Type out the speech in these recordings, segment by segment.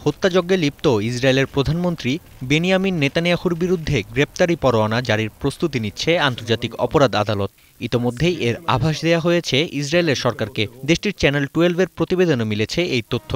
হত্যাযজ্ঞে লিপ্ত ইসরায়েলের প্রধানমন্ত্রী বেনিয়ামিন নেতানিয়াহুর বিরুদ্ধে গ্রেপ্তারি পরোয়ানা জারির প্রস্তুতি নিচ্ছে আন্তর্জাতিক অপরাধ আদালত। ইতোমধ্যেই এর আভাস দেয়া হয়েছে ইসরায়েলের সরকারকে। দেশটির চ্যানেল 12-এর প্রতিবেদনে মিলেছে এই তথ্য।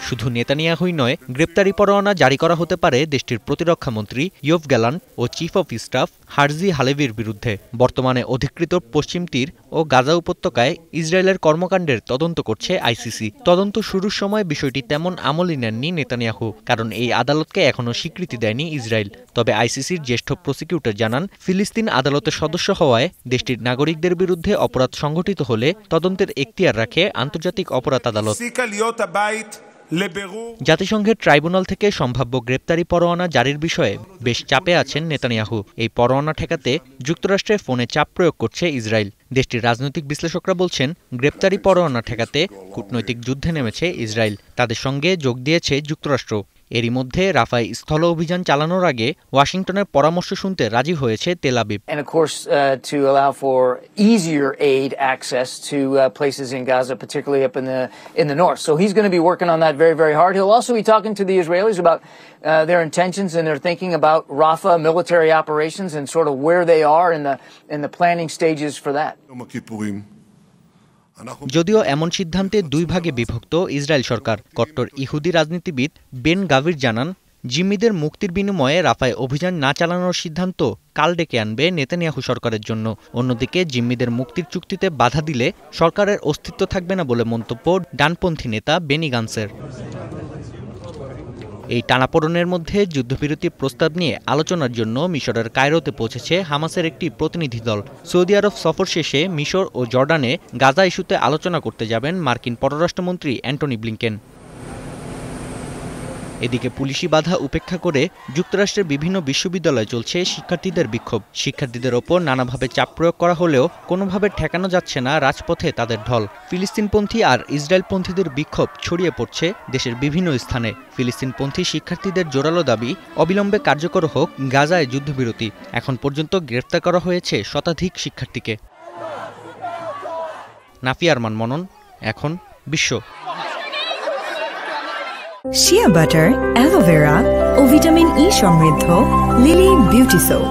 শুধু নেতানিয়াহুই নয়, গ্রেপ্তারি পরোয়ানা জারি করা হতে পারে দেশটির প্রতিরক্ষামন্ত্রী ইয়োভ গ্যালান্ট ও চিফ অফ স্টাফ হার্জি হালেভির বিরুদ্ধে। বর্তমানে অধিকৃত পশ্চিম তীর ও গাজা উপত্যকায় ইসরায়েলের কর্মকাণ্ডের তদন্ত করছে আইসিসি। তদন্ত শুরুর সময় বিষয়টি তেমন আমলই নেননি নেতানিয়াহু, কারণ এই আদালতকে এখনও স্বীকৃতি দেয়নি ইসরায়েল। তবে আইসিসির জ্যেষ্ঠ প্রসিকিউটর জানান, ফিলিস্তিন আদালতের সদস্য হওয়ায় দেশটির নাগরিকদের বিরুদ্ধে অপরাধ সংঘটিত হলে তদন্তের এখতিয়ার রাখে আন্তর্জাতিক অপরাধ আদালত। জাতিসংঘের ট্রাইব্যুনাল থেকে সম্ভাব্য গ্রেপ্তারি পরোয়ানা জারির বিষয়ে বেশ চাপে আছেন নেতানিয়াহু। এই পরোয়ানা ঠেকাতে যুক্তরাষ্ট্রে ফোনে চাপ প্রয়োগ করছে ইসরায়েল। দেশটির রাজনৈতিক বিশ্লেষকরা বলছেন, গ্রেপ্তারি পরোয়ানা ঠেকাতে কূটনৈতিক যুদ্ধে নেমেছে ইসরায়েল। তাদের সঙ্গে যোগ দিয়েছে যুক্তরাষ্ট্র। এরই মধ্যে রাফায় স্থল অভিযান চালানোর আগে ওয়াশিংটনের পরামর্শ শুনতে রাজি হয়েছে Tel Aviv. And of course to allow for easier aid access to places in Gaza, particularly up in the north. So he's going to be working on that very hard. He'll also be talking to the Israelis about their intentions and their thinking about Rafah military operations and sort of where they are in the planning stages for that. যদিও এমন সিদ্ধান্তে দুই ভাগে বিভক্ত Israel সরকার। কট্টর ইহুদি রাজনীতিবিদ Ben Gvir জানান, জিম্মিদের মুক্তির বিনিময়ে রাফায় অভিযান না চালানোর সিদ্ধান্ত কাল ডেকে আনবে নেতানিয়াহু সরকারের জন্য। অন্যদিকে জিম্মিদের মুক্তির চুক্তিতে বাধা দিলে সরকারের অস্তিত্ব থাকবে না বলে মন্তব্য ডানপন্থী নেতা বেনি গান্সের। এই টানাপোড়েনের মধ্যে যুদ্ধবিরতির প্রস্তাব নিয়ে আলোচনার জন্য মিশরের কায়রোতে পৌঁছেছে হামাসের একটি প্রতিনিধি দল। সৌদি আরব সফর শেষে মিশর ও জর্ডানে গাজা ইস্যুতে আলোচনা করতে যাবেন মার্কিন পররাষ্ট্রমন্ত্রী অ্যান্টনি ব্লিংকেন। এদিকে পুলিশি বাধা উপেক্ষা করে যুক্তরাষ্ট্রের বিভিন্ন বিশ্ববিদ্যালয়ে চলছে শিক্ষার্থীদের বিক্ষোভ। শিক্ষার্থীদের ওপর নানাভাবে চাপ প্রয়োগ করা হলেও কোনোভাবে ঠেকানো যাচ্ছে না রাজপথে তাদের ঢল। ফিলিস্তিনপন্থী আর ইসরায়েলপন্থীদের বিক্ষোভ ছড়িয়ে পড়ছে দেশের বিভিন্ন স্থানে। ফিলিস্তিনপন্থী শিক্ষার্থীদের জোরালো দাবি, অবিলম্বে কার্যকর হোক গাজায় যুদ্ধবিরতি। এখন পর্যন্ত গ্রেফতার করা হয়েছে শতাধিক শিক্ষার্থীকে। নাফিয়া আরমান মনন, এখন বিশ্ব। শিয়া বাটার, অ্যালোভেরা ও ভিটামিন ই সমৃদ্ধ লিলি বিউটি সোপ।